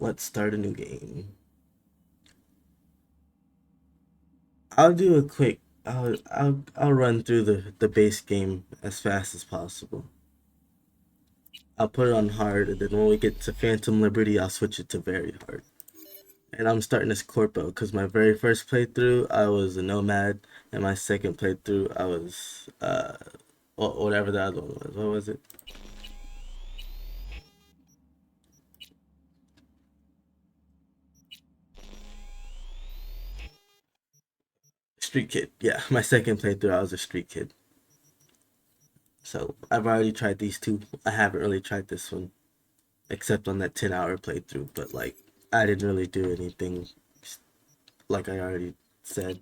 Let's start a new game. I'll do a quick. I'll run through the base game as fast as possible. I'll put it on hard, and then when we get to Phantom Liberty, I'll switch it to very hard. And I'm starting as Corpo because my very first playthrough I was a Nomad, and my second playthrough I was whatever the other one was. What was it? Street Kid. Yeah, my second playthrough I was a Street Kid. So I've already tried these two. I haven't really tried this one, except on that 10-hour playthrough. But like, I didn't really do anything, like I already said.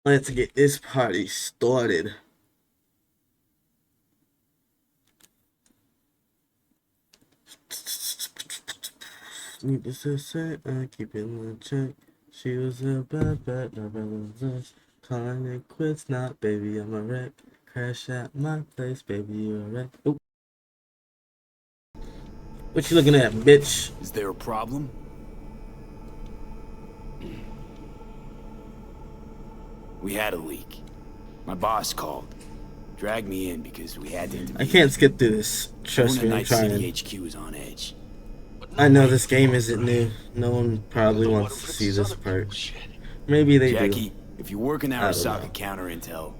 Let's get this party started. Need this to say, I keep it in check. She was a bad, no relevance. Calling it quits, not baby, I'm a wreck. Crash at my place, baby, you a wreck. Oop. What you looking at, bitch? Is there a problem? We had a leak. My boss called. Dragged me in because we had to intervene. I can't skip through this. Trust me, I'm trying. City HQ is on edge. I know this game isn't new. No one probably wants to see this part. Maybe they do. Jackie, if you're working Arasaka counter intel.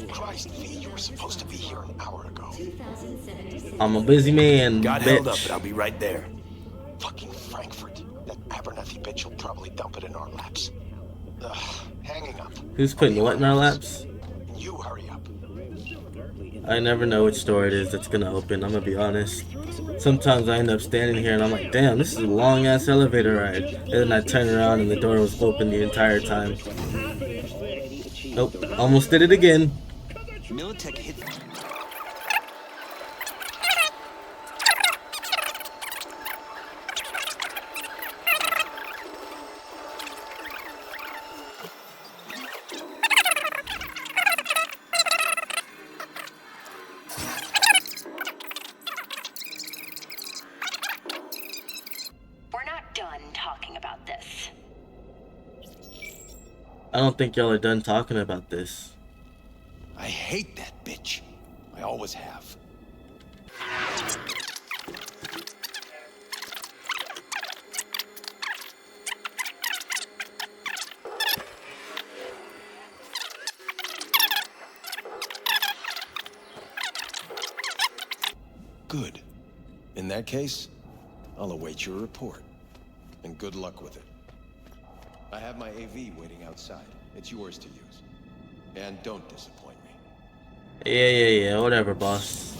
Christ, V, you were supposed to be here an hour ago. I'm a busy man, Got bitch. held up, but I'll be right there. Fucking Frankfurt. That Abernathy bitch will probably dump it in our laps. Hanging up. Who's putting what in our laps? You hurry up. I never know which door it is that's gonna open, I'm gonna be honest. Sometimes I end up standing here and I'm like, damn, this is a long ass elevator ride. And then I turn around and the door was open the entire time. Nope, almost did it again. Militech hit. We're not done talking about this. I don't think y'all are done talking about this. I hate that bitch. I always have. Good. In that case, I'll await your report. And good luck with it. I have my AV waiting outside. It's yours to use. And don't disappoint me. Yeah, whatever, boss.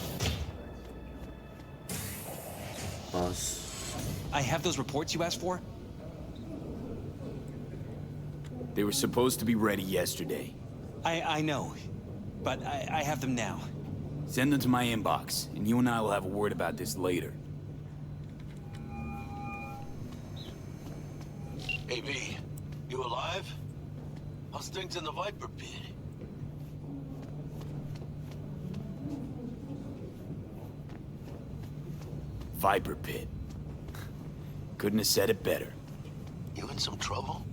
Boss. I have those reports you asked for? They were supposed to be ready yesterday. I know, but I have them now. Send them to my inbox, and you and I will have a word about this later. Hey, V, you alive? How's things in the Viper Pit? Viper Pit. Couldn't have said it better. You in some trouble?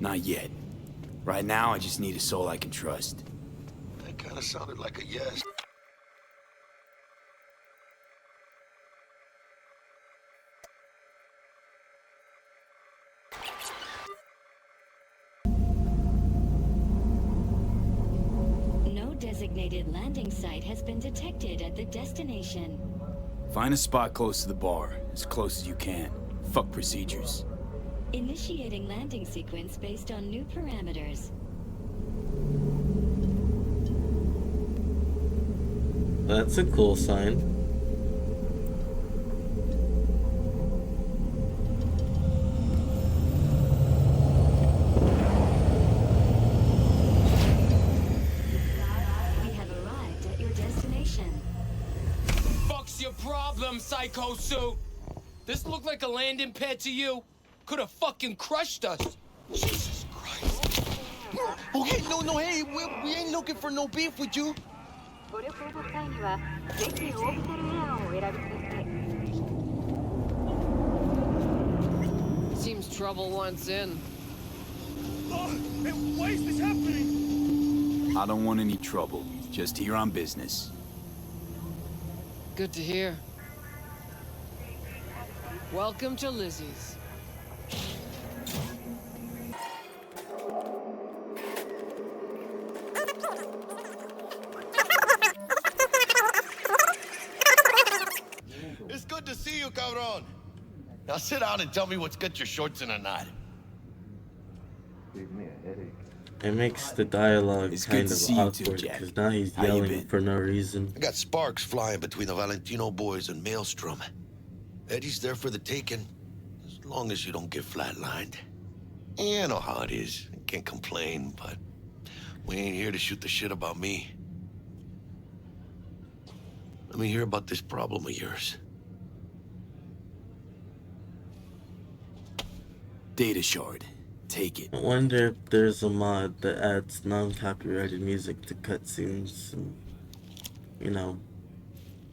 Not yet. Right now, I just need a soul I can trust. That kind of sounded like a yes. No designated landing site has been detected at the destination. Find a spot close to the bar, as close as you can. Fuck procedures. Initiating landing sequence based on new parameters. That's a cool sign. We have arrived at your destination. Fuck's your problem, Psycho Suit? This look like a landing pad to you? Could have fucking crushed us. Jesus Christ. Okay, no, hey, we ain't looking for no beef with you. ご旅行の際には、ぜひオービタルエアをお選びください。Seems trouble wants in. Why is this happening? I don't want any trouble. Just here on business. Good to hear. Welcome to Lizzie's. It's good to see you, cabron. Now sit down and tell me what's got your shorts in a knot. It makes the dialogue It's kind good to of see you too, awkward Jack. because now he's How you yelling been? for no reason. I got sparks flying between the Valentino boys and Maelstrom. Eddie's there for the taking, as long as you don't get flatlined. Yeah, I know how it is. I can't complain, but we ain't here to shoot the shit about me. Let me hear about this problem of yours. Data shard. Take it. I wonder if there's a mod that adds non-copyrighted music to cutscenes and, you know,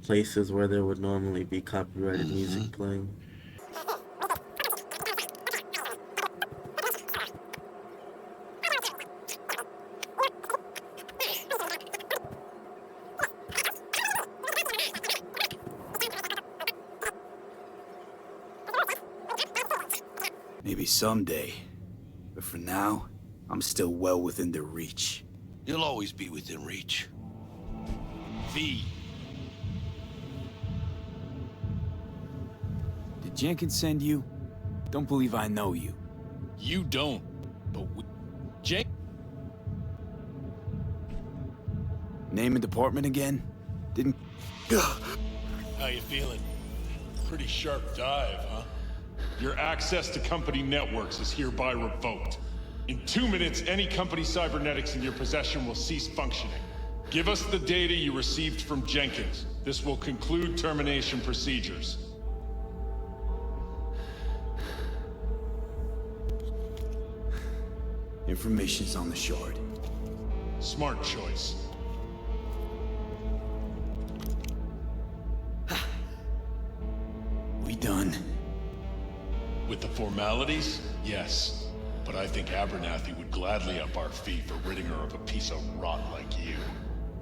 places where there would normally be copyrighted music playing. Maybe someday. But for now, I'm still well within their reach. You'll always be within reach. V. Did Jenkins send you? Don't believe I know you. You don't, but Jake. Name and department again? Didn't... How you feeling? Pretty sharp dive, huh? Your access to company networks is hereby revoked. In 2 minutes, any company cybernetics in your possession will cease functioning. Give us the data you received from Jenkins. This will conclude termination procedures. Information's on the shard. Smart choice. We done? With the formalities, yes. But I think Abernathy would gladly up our fee for ridding her of a piece of rot like you.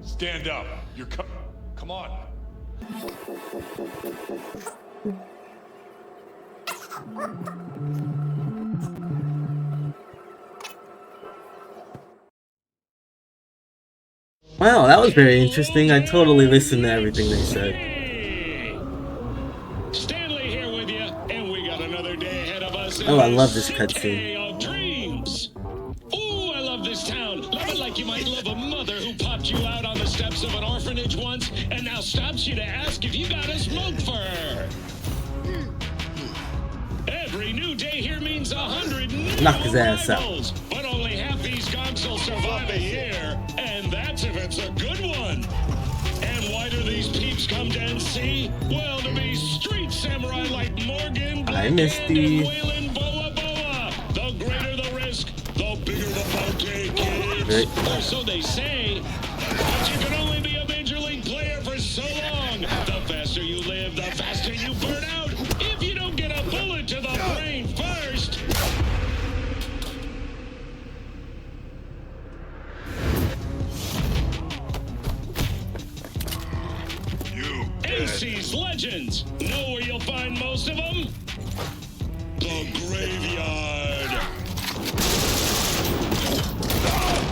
Stand up. You're come on. Wow, that was very interesting. I totally listened to everything they said. Stanley here with you, and we got another day ahead of us. Oh, I love this cutscene. Of dreams. Ooh, I love this town. Love it like you might love a mother who popped you out on the steps of an orphanage once and now stops you to ask if you got a smoke for her. Every new day here means 100 new Knock his ass out. arrivals, but only half these gonks will survive a year, and that's if it's a good one. And why do these peeps come to NC? Well, to be street samurai like Morgan, Hi, Misty. Waylon, Boa Boa. The greater the risk, the bigger the bouquet, kids. Or so they say. But you can only be a major league player for so long. The faster you live, the faster you burn out. If you don't get a bullet to the brain first. AC's Legends. Know where you'll find most of them? The graveyard.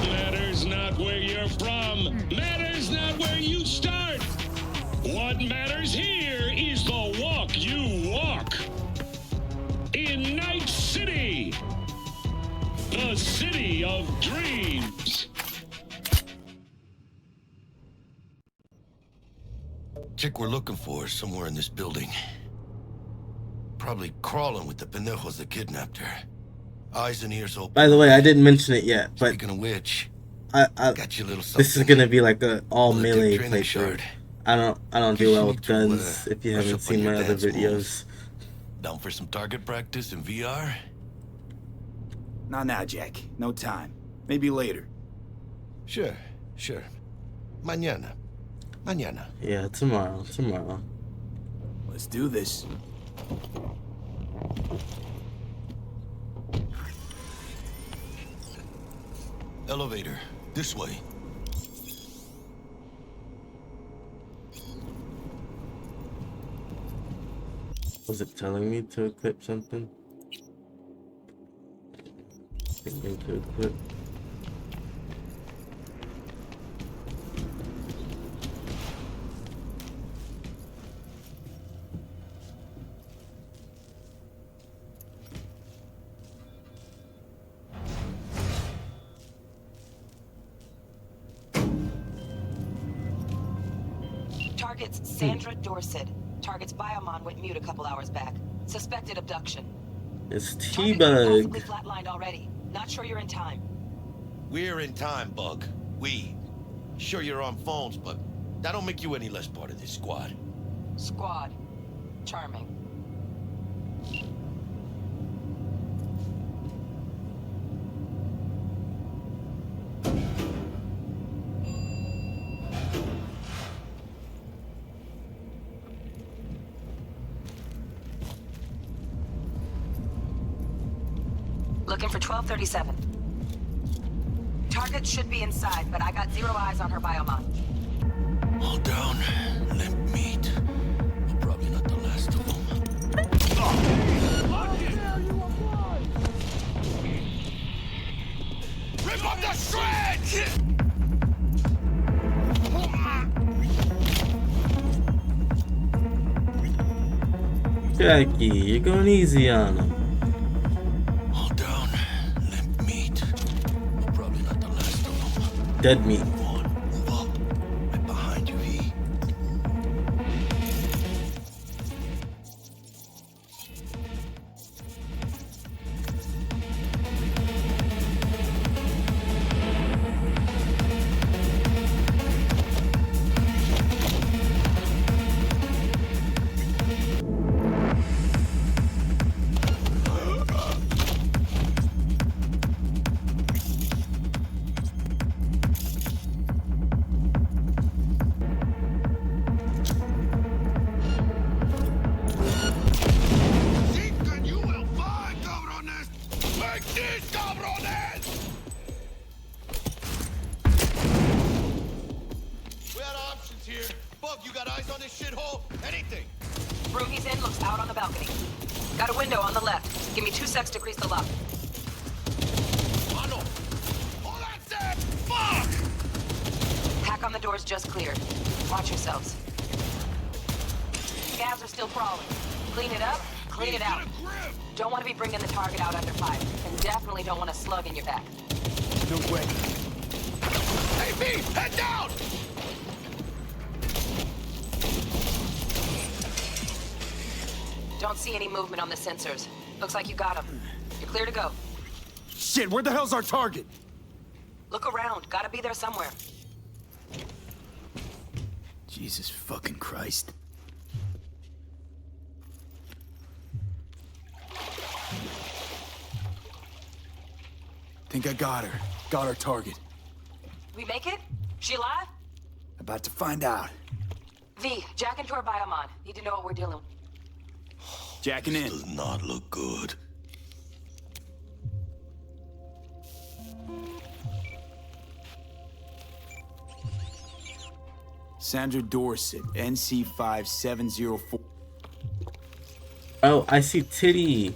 Matters not where you're from. Matters not where you start. What matters here is the walk you walk. In Night City. The city of dreams. Chick we're looking for is somewhere in this building. Probably crawling with the pendejos that kidnapped her. Eyes and ears open. By the way, I didn't mention it yet, but speaking of which, I got you a little this is gonna be like a all melee playthrough. I don't do well with guns. If you haven't seen my other videos. Down for some target practice in VR? Not now, Jack. No time. Maybe later. Sure. Mañana. Yeah, tomorrow. Let's do this. Elevator. This way. Was it telling me to equip something? Thinking to equip. Target's Sandra Dorset. Target's Biomon went mute a couple hours back. Suspected abduction. It's Target T-Bug. possibly flatlined already. Not sure you're in time. We're in time, Bug. We. Sure you're on phones, but that don't make you any less part of this squad. Squad. Charming. Looking for 1237. Target should be inside, but I got 0 eyes on her Biomon. Hold down. Limp meat. But probably not the last of them. Rip up the shreds! Jackie, you're going easy on him. Hold down. Limp meat. But probably not the last of them. Dead meat. Move up. Right behind you, V. You got eyes on this shithole? Anything? Room he's in looks out on the balcony. Got a window on the left. Give me 2 secs to grease the lock. Mano! Oh, that's it! Fuck! Hack on the door's just cleared. Watch yourselves. Scabs are still crawling. Clean it up, clean it out. Don't want to be bringing the target out under fire. And definitely don't want a slug in your back. No way. Hey, V! Head down! Don't see any movement on the sensors. Looks like you got him. You're clear to go. Shit, where the hell's our target? Look around. Gotta be there somewhere. Jesus fucking Christ. Think I got her. Got our target. We make it? She alive? About to find out. V, jack into her Biomon. Need to know what we're dealing with. Jacking in. Does not look good. Sandra Dorset, NC5704. Oh, I see titty.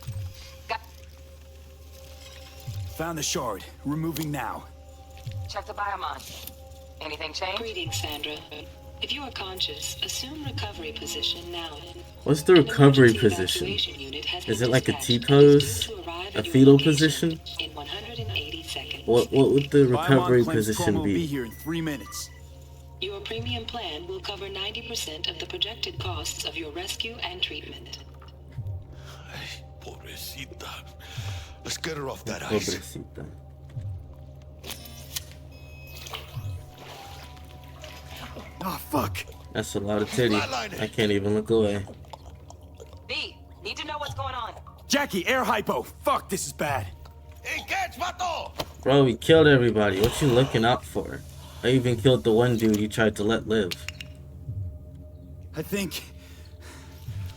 Found the shard. Removing now. Check the Biomon. Anything change? Greetings, Sandra. If you are conscious, assume recovery position now. What's the recovery position? Is it like a T-pose? A fetal position? In 180 seconds. What would the recovery Biomon claims position Storm will be be? here in 3 minutes. Your premium plan will cover 90% of the projected costs of your rescue and treatment. Ay, pobrecita. Let's get her off that ice. Pobrecita. Oh, fuck. That's a lot of titty. I can't even look away. B, need to know what's going on. Jackie, air hypo. Fuck, this is bad. Hey, catch, vato! Bro, we killed everybody. What you looking out for? I even killed the one dude you tried to let live. I think...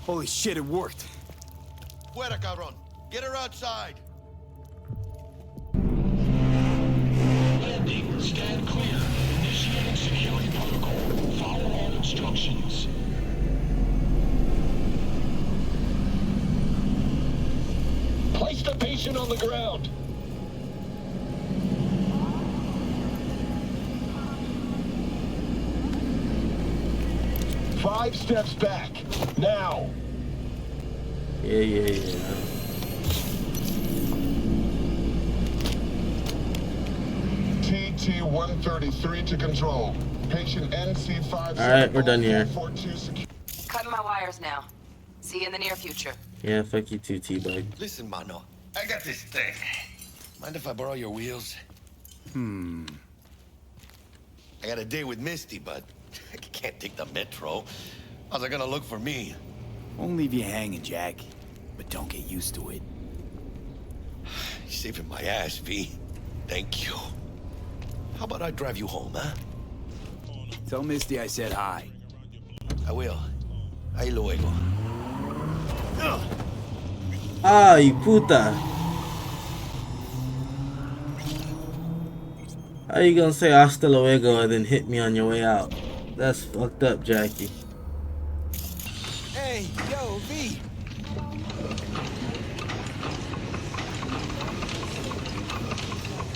Holy shit, it worked. Fuera, cabrón. Get her outside. Landing, stand clear. Initiating security protocol. Follow all instructions. Place the patient on the ground. Five steps back. Now. Yeah. TT-133 to control. Patient NC5. Alright, we're done here. Cutting my wires now. See you in the near future. Yeah, fuck you too, T-Bug. Listen, mano. I got this thing. Mind if I borrow your wheels? I got a date with Misty, but I can't take the metro. How's it gonna look for me? Won't leave you hanging, Jack. But don't get used to it. You're saving my ass, V. Thank you. How about I drive you home, huh? Tell Misty I said hi. I will. Ahí luego. Ah, you puta. How you gonna say hasta luego and then hit me on your way out? That's fucked up, Jackie. Hey, yo, V.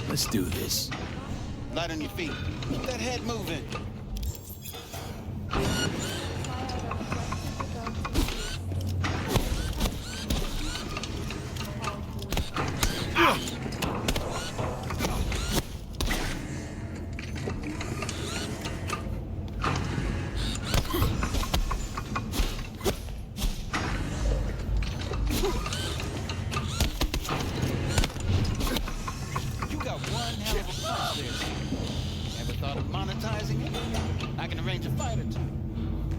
Let's do this. Light on your feet. Keep that head moving.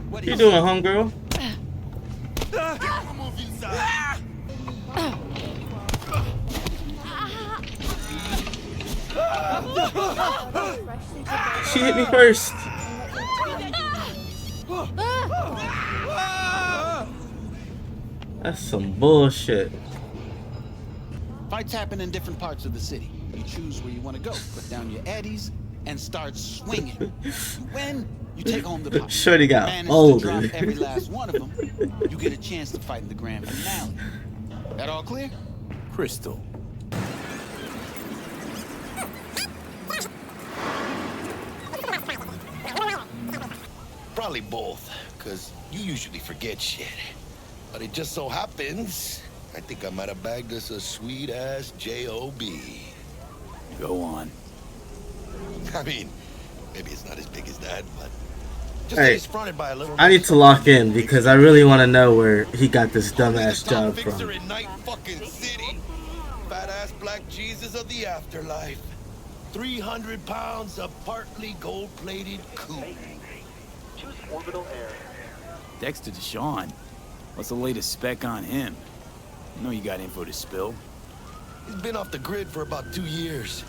What you doing, homegirl? She hit me first. That's some bullshit. Fights happen in different parts of the city. You choose where you want to go. Put down your eddies and start swinging. You win, you take home the pot. Shorty got old. Drop every last one of them. You get a chance to fight in the grand finale. That all clear? Crystal. Probably both, because you usually forget shit. But it just so happens, I think I might have bagged us a sweet-ass J.O.B. Go on. I mean, maybe it's not as big as that, but just hey, he's fronted by a little. I need to lock in because I really want to know where he got this dumbass job from. In Night fucking City. Fat-ass black Jesus of the afterlife. 300 pounds of partly gold-plated coupe. Choose orbital air. Dexter DeShawn. What's the latest spec on him? I know you got info to spill. He's been off the grid for about 2 years.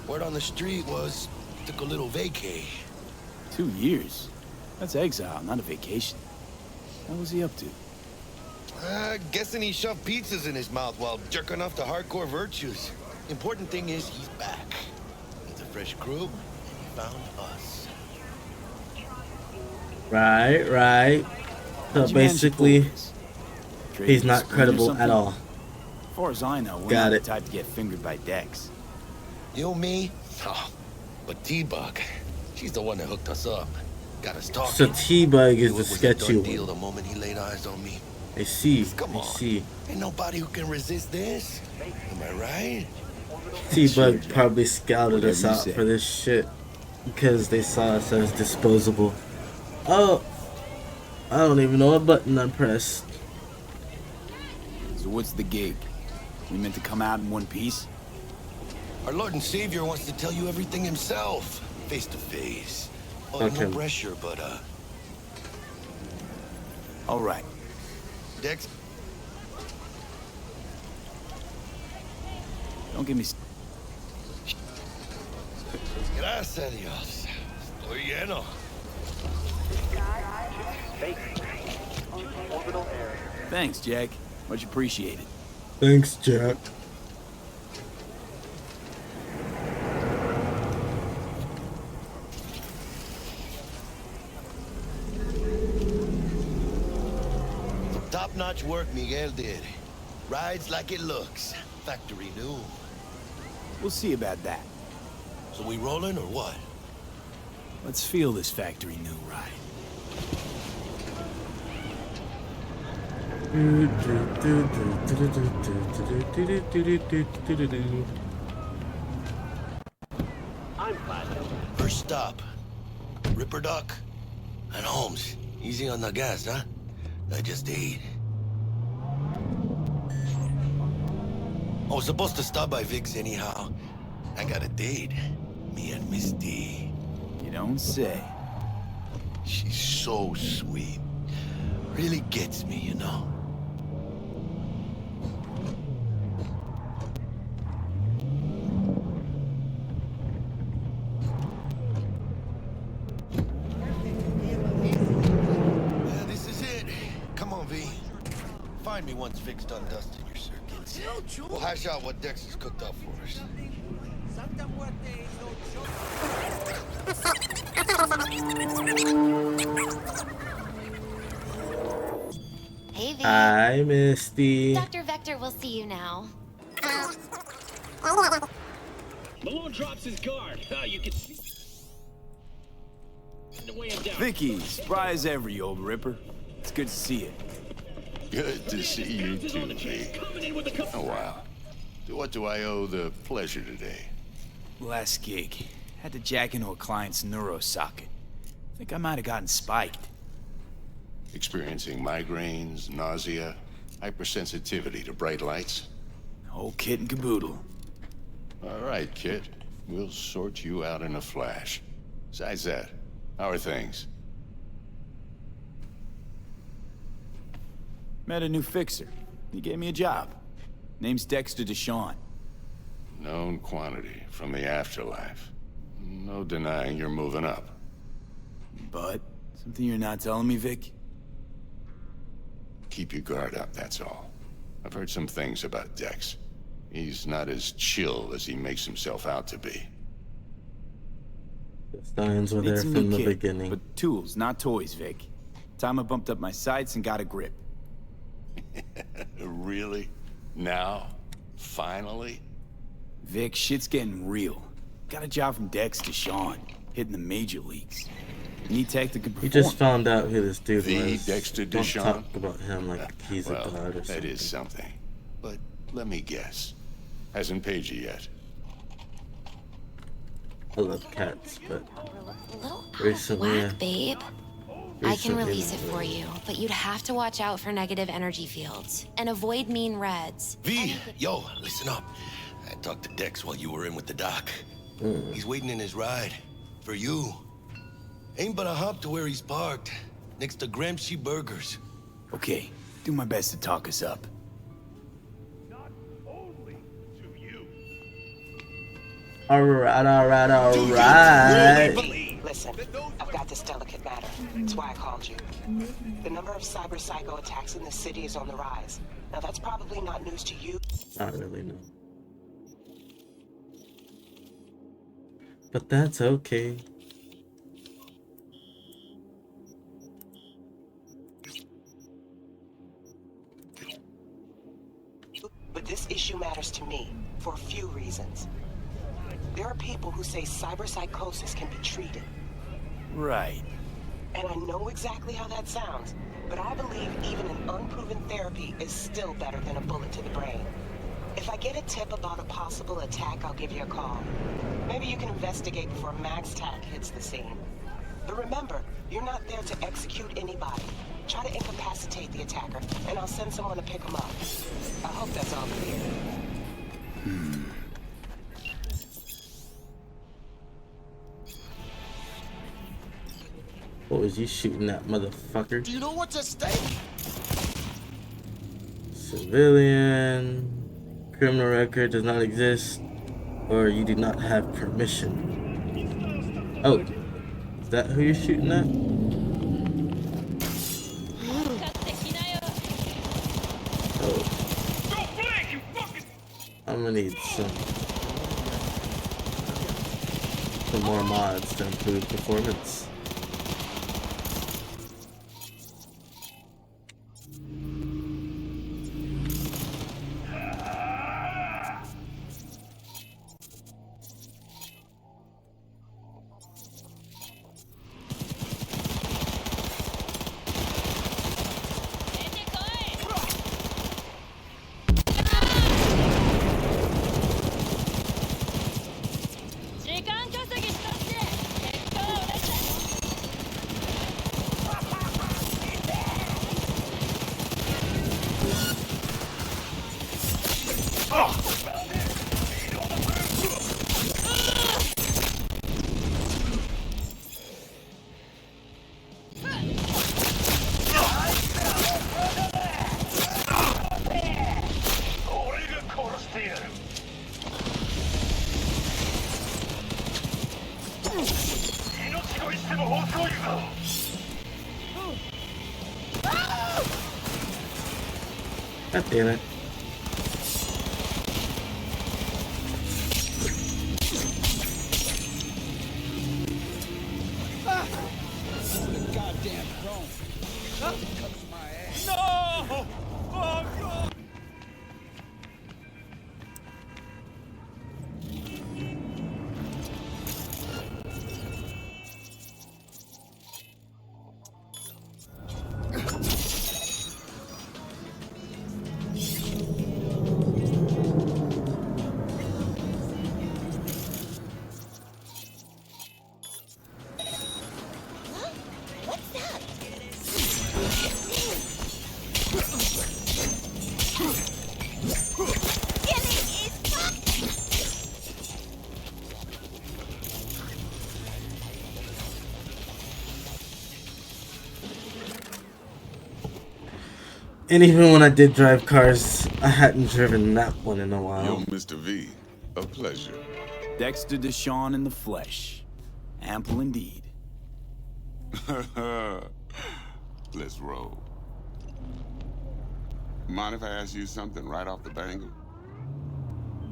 Word on the street was took a little vacay. 2 years? That's exile, not a vacation. What was he up to? Guessing he shoved pizzas in his mouth while jerking off to hardcore virtues. Important thing is he's back. It's a fresh crew, and he found us. Right. So basically, he's not credible at all. As far as I know, we're not the type to get fingered by Dex. You, me? Oh, but T-Bug, she's the one that hooked us up. Got us talking. So T-Bug is the sketchy deal one. the moment he laid eyes on me. I see. Come on. Ain't nobody who can resist this. Am I right? T-Bug probably scouted us out for this shit. because they saw us as disposable. Oh, I don't even know what button I pressed. So what's the gig? We meant to come out in one piece? Our Lord and Savior wants to tell you everything himself, face to face. Oh, Okay. no pressure, but All right. Dex, Don't give me... gracias a Dios. Estoy lleno. Choose orbital area. Thanks, Jack. Much appreciated. Thanks, Jack. Top-notch work Miguel did. Rides like it looks. Factory new. We'll see about that. So we rolling or what? Let's feel this factory new ride. I'm Platinum. First stop. Ripper Duck. And Holmes. Easy on the gas, huh? I just ate. I was supposed to stop by Vic's anyhow. I got a date. Me and Miss D. You don't say. She's so sweet. Really gets me, you know. Yeah, this is it. Come on, V. Find me once Vic's done dusting your circuits. We'll hash out what Dexter's cooked up for us. Hey, V. Hi, Misty. Dr. Vector will see you now. Malone drops his guard. You can see. Vicky, surprise every old Ripper. It's good to see you. Good to see you too, V. Oh, wow. To what do I owe the pleasure today? Last gig. Had to jack into a client's neuro socket. Think I might have gotten spiked. Experiencing migraines, nausea, hypersensitivity to bright lights? Whole kit and caboodle. All right, kid. We'll sort you out in a flash. Besides that, how are things? Met a new fixer. He gave me a job. Name's Dexter DeShawn. Known quantity from the afterlife. No denying you're moving up. But, something you're not telling me, Vic? Keep your guard up, that's all. I've heard some things about Dex. He's not as chill as he makes himself out to be. The signs were there It's a from new the kit, beginning. but tools, not toys, Vic. Time I bumped up my sights and got a grip. Really? Now? Finally? Vic, shit's getting real. Got a job from Dex DeShawn, hitting the major leagues. Need tech that could perform. We just found out who this dude The was. Dexter Don't DeShawn? talk about him like he's Well, a god or something. that is something. But let me guess. Hasn't paid you yet. I love cats, but Little recently, whack, babe. I can recently- release it for you, but you'd have to watch out for negative energy fields and avoid mean reds. V, yo, listen up. I talked to Dex while you were in with the doc. He's waiting in his ride. For you. Ain't but a hop to where he's parked. Next to Gramsci Burgers. Okay, do my best to talk us up. Alright. Listen, I've got this delicate matter. That's why I called you. The number of cyber psycho attacks in the city is on the rise. Now that's probably not news to you. Not really, no. But that's okay. But this issue matters to me for a few reasons. There are people who say cyberpsychosis can be treated. Right. And I know exactly how that sounds, but I believe even an unproven therapy is still better than a bullet to the brain. If I get a tip about a possible attack, I'll give you a call. Maybe you can investigate before MaxTac hits the scene. But remember, you're not there to execute anybody. Try to incapacitate the attacker, and I'll send someone to pick him up. I hope that's all clear. What was you shooting at, motherfucker? Do you know what's at stake? Civilian. Criminal record does not exist, or you do not have permission. Oh, is that who you're shooting at? Oh. I'm gonna need some more mods to improve performance. God damn it. Goddamn drone. Cuts my ass. No! Oh, God! And even when I did drive cars, I hadn't driven that one in a while. Yo, Mr. V, a pleasure. Dexter DeShawn in the flesh. Ample indeed. Let's roll. Mind if I ask you something right off the bangle?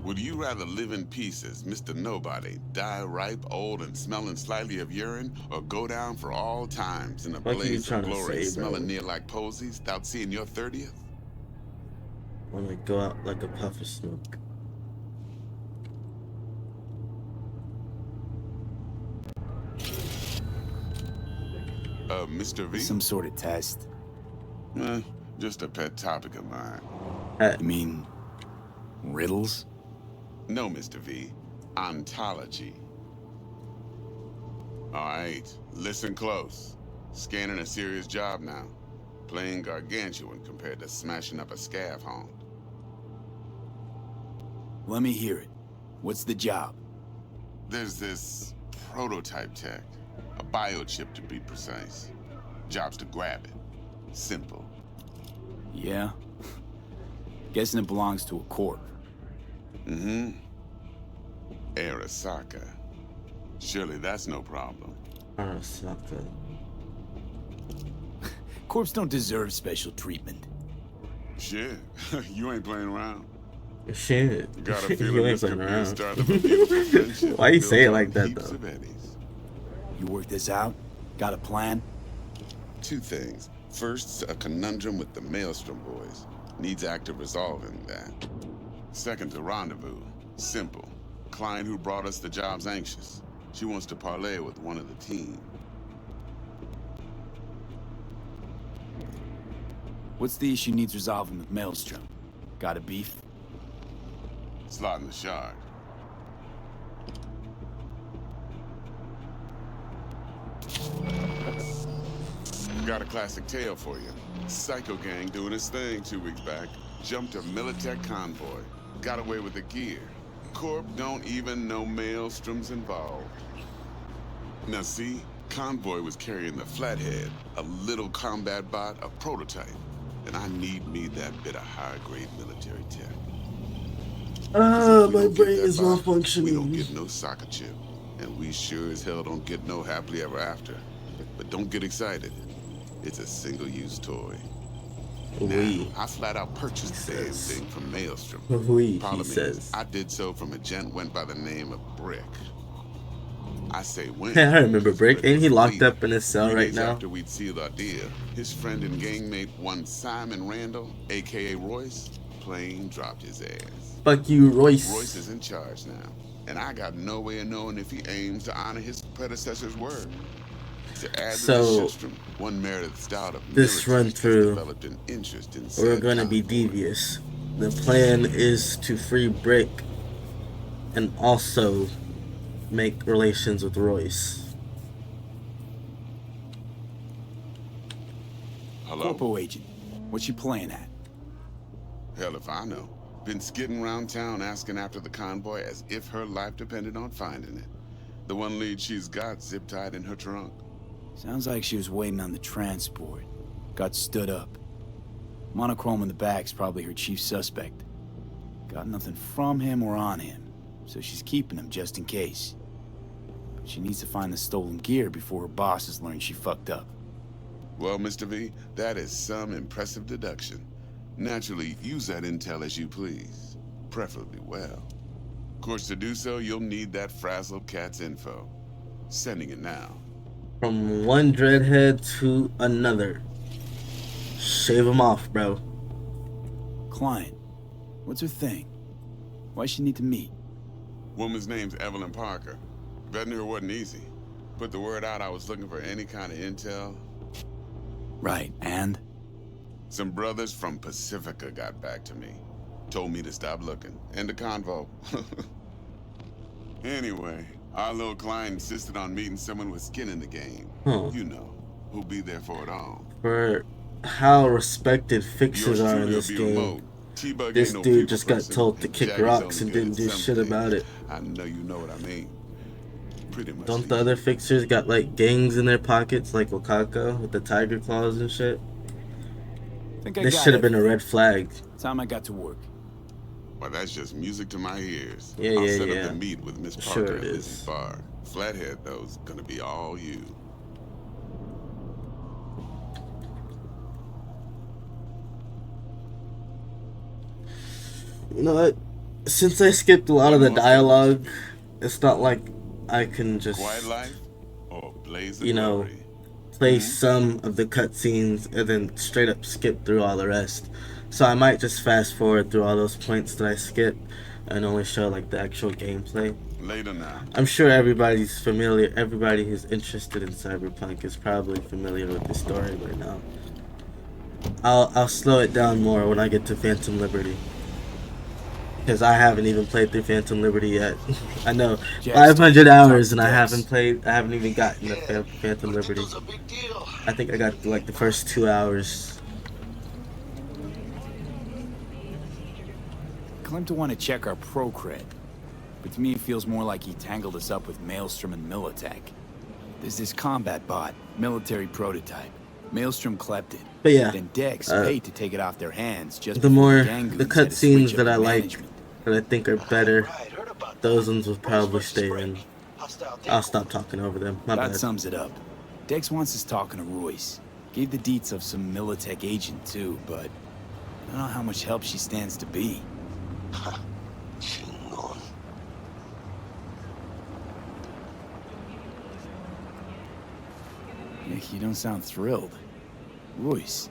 Would you rather live in peace as Mr. Nobody, die ripe, old, and smelling slightly of urine, or go down for all times in a blaze of glory, smelling near like posies, without seeing your 30th? When I go out like a puff of smoke. Mr. V? Some sort of test. Just a pet topic of mine. You mean riddles? No, Mr. V. Ontology. All right, listen close. Scanning a serious job now. Playing gargantuan compared to smashing up a scav haunt. Let me hear it. What's the job? There's this prototype tech. A biochip to be precise. Job's to grab it. Simple. Yeah? Guessing it belongs to a corp. Mm-hmm. Arasaka. Surely that's no problem. Arasaka. Corps don't deserve special treatment. Shit, you ain't playing around. Shit. Got a You feeling ain't this could playing be the around. start of a beautiful friendship. Why you built say it on like that, heaps though? of eddies. You work this out? Got a plan? Two things. First, a conundrum with the Maelstrom boys. Needs active resolving that. Second, a rendezvous. Simple. Client who brought us the job's anxious. She wants to parlay with one of the team. What's the issue needs resolving with Maelstrom? Got a beef? slotting the shard. Got a classic tale for you. Psycho gang doing his thing 2 weeks back. Jumped a Militech convoy. Got away with the gear. Corp don't even know Maelstrom's involved. Now see, convoy was carrying the Flathead, a little combat bot, a prototype. And I need me that bit of high-grade military tech. My brain is malfunctioning. We don't get no soccer chip. And we sure as hell don't get no happily ever after. But don't get excited. It's a single-use toy. Now, I flat out purchased the damn thing from Maelstrom. Problem is, I did so from a gent went by the name of Brick. I say when. Hey, I remember Brick. Ain't he locked up in his cell right now? After we'd sealed our deal, his friend and gangmate, one Simon Randall, aka Royce, plain dropped his ass. Fuck you, Royce. Royce is in charge now, and I got no way of knowing if he aims to honor his predecessor's word. To add to the system, one Meredith Stout of this run through, developed an interest in we're gonna be devious. The plan is to free Brick and also make relations with Royce. Hello? Corpo agent, what you playing at? Hell if I know. Been skidding around town asking after the convoy as if her life depended on finding it. The one lead she's got zip-tied in her trunk. Sounds like she was waiting on the transport. Got stood up. Monochrome in the back's probably her chief suspect. Got nothing from him or on him, so she's keeping him just in case. But she needs to find the stolen gear before her bosses learn she fucked up. Well, Mr. V, that is some impressive deduction. Naturally, use that intel as you please. Preferably well. Of course, to do so, you'll need that frazzled cat's info. Sending it now. From one dreadhead to another. Shave him off, bro. Client, what's her thing? Why she need to meet? Woman's name's Evelyn Parker. Vetting her wasn't easy. Put the word out I was looking for any kind of intel. Right, and? Some brothers from Pacifica got back to me. Told me to stop looking. End of convo. Anyway, our little client insisted on meeting someone with skin in the game. You know, who'll be there for it all. For how respected fixers are in this game, this dude just got told to kick rocks and didn't do shit about it. I know you know what I mean. Pretty much. Don't the other fixers got like gangs in their pockets like Wakako with the tiger claws and shit? This should have been a red flag. Time I got to work. Well, that's just music to my ears. Yeah, I'll yeah, set yeah. up the meet with Miss Parker Sure at it Lizzie's is. bar. Flathead, though's gonna be all you. You know what? Since I skipped a lot of the dialogue, it's not like I can just, Quiet Life or Blaze of you know, Glory? play some of the cutscenes and then straight up skip through all the rest. So I might just fast forward through all those points that I skipped and only show like the actual gameplay. Later now. I'm sure everybody's familiar. Everybody who's interested in Cyberpunk is probably familiar with the story by now. I'll slow it down more when I get to Phantom Liberty, because I haven't even played through Phantom Liberty yet. I know 500 hours and I haven't even gotten the Phantom Liberty. I think I got like the first 2 hours. Claimed to want to check our pro cred, but to me it feels more like he tangled us up with Maelstrom and Militech. There's this combat bot, military prototype. Maelstrom clept it. But yeah, then Dex paid to take it off their hands. Just the before more gang the goons had to cutscenes switch that up I like, management. that I think are better, those ones will probably stay in. I'll stop talking over them. My That bad. sums it up. Dex wants us talking to Royce. Gave the deets of some Militech agent too, but I don't know how much help she stands to be. Yeah, you don't sound thrilled. Royce,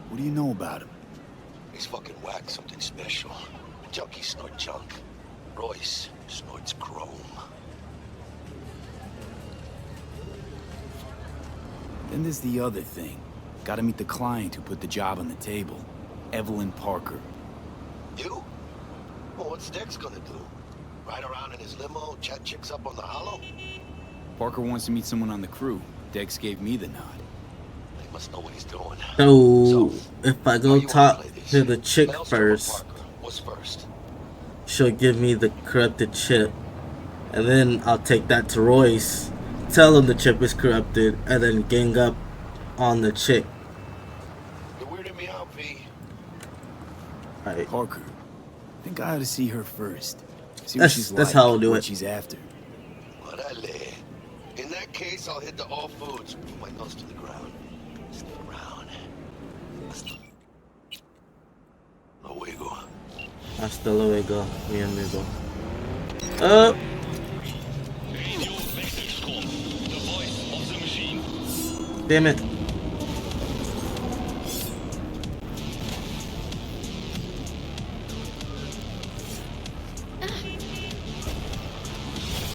what do you know about him? He's fucking whack, something special. Junkies snort junk. Royce snorts chrome. Then there's the other thing. Gotta meet the client who put the job on the table. Evelyn Parker. You? Well, what's Dex gonna do? Ride around in his limo, chat chicks up on the hollow? Parker wants to meet someone on the crew. Dex gave me the nod. He must know what he's doing. So, if I go how you wanna talk play this? to the chick Maelstrom or first, Parker? What's first? she'll give me the corrupted chip. And then I'll take that to Royce, tell him the chip is corrupted, and then gang up on the chick. You're weirding me out, V. Alright. Parker, I think I ought to see her first. See what she's That's like, how I'll do what it. she's after. Orale. In that case, I'll hit the all foods. Put my nose to the ground. Stay around. Luego. Hasta luego, mi amigo. Oh! Damn it.